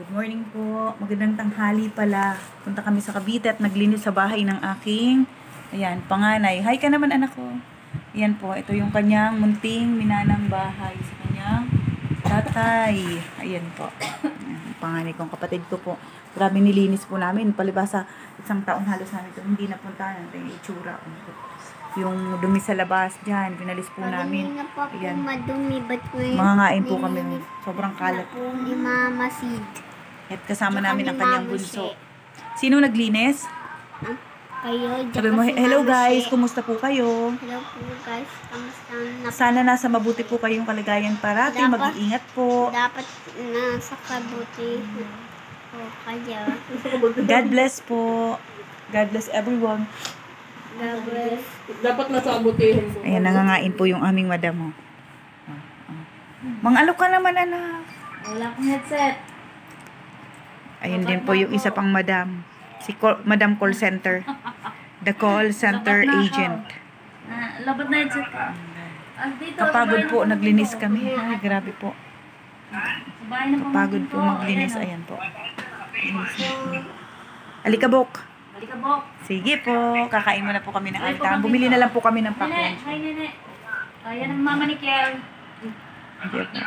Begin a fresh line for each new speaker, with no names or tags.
Good morning po. Magandang tanghali pala. Punta kami sa Cavite at naglinis sa bahay ng aking, ayan, panganay. Hi ka naman anak ko. Ayan po, ito yung kanyang munting minanang bahay sa kanyang tatay. Ayan po. Ayan, panganay kong kapatid ko po. Grabe nilinis po namin. Palibasa, isang taon halos namin ito. Hindi napuntahan. Ito yung itsura. Yung dumi sa labas dyan. Pinalis po namin. Ayan.
Madumi, ba't ko yun?
Mangangain po kami. Sobrang kalat.
Ni Mama Sid.
At kasama
Tsaka
namin
ni
ang kanyang
Mama
bunso.
She.
Sino naglinis?
Kayo,
Sabi mo, hello guys, kumusta po kayo?
Hello po guys, kamusta na?
Sana nasa mabuti po kayong kalagayan parati. Mag-iingat po.
Dapat nasa kabuti po kayo.
God bless po. God bless everyone.
God bless.
Dapat nasa abutihin po.
Ayan, nangangain po yung aming madam. Mang-alok ka naman, anak.
Wala akong headset.
Ayun din po yung isa pang madam. Si Madam Call Center. The call center agent.
Labat na headset ka.
Kapagod po, naglinis kami. Ay, grabe po. Kapagod po maglinis. Ayan po. Alikabok.
Alikabok.
Sige po. Kakain muna po kami ng alta. Bumili na lang po kami ng pakwan.
Nene, hi nene. Ayan ang mama ni Kiel.
Sige po.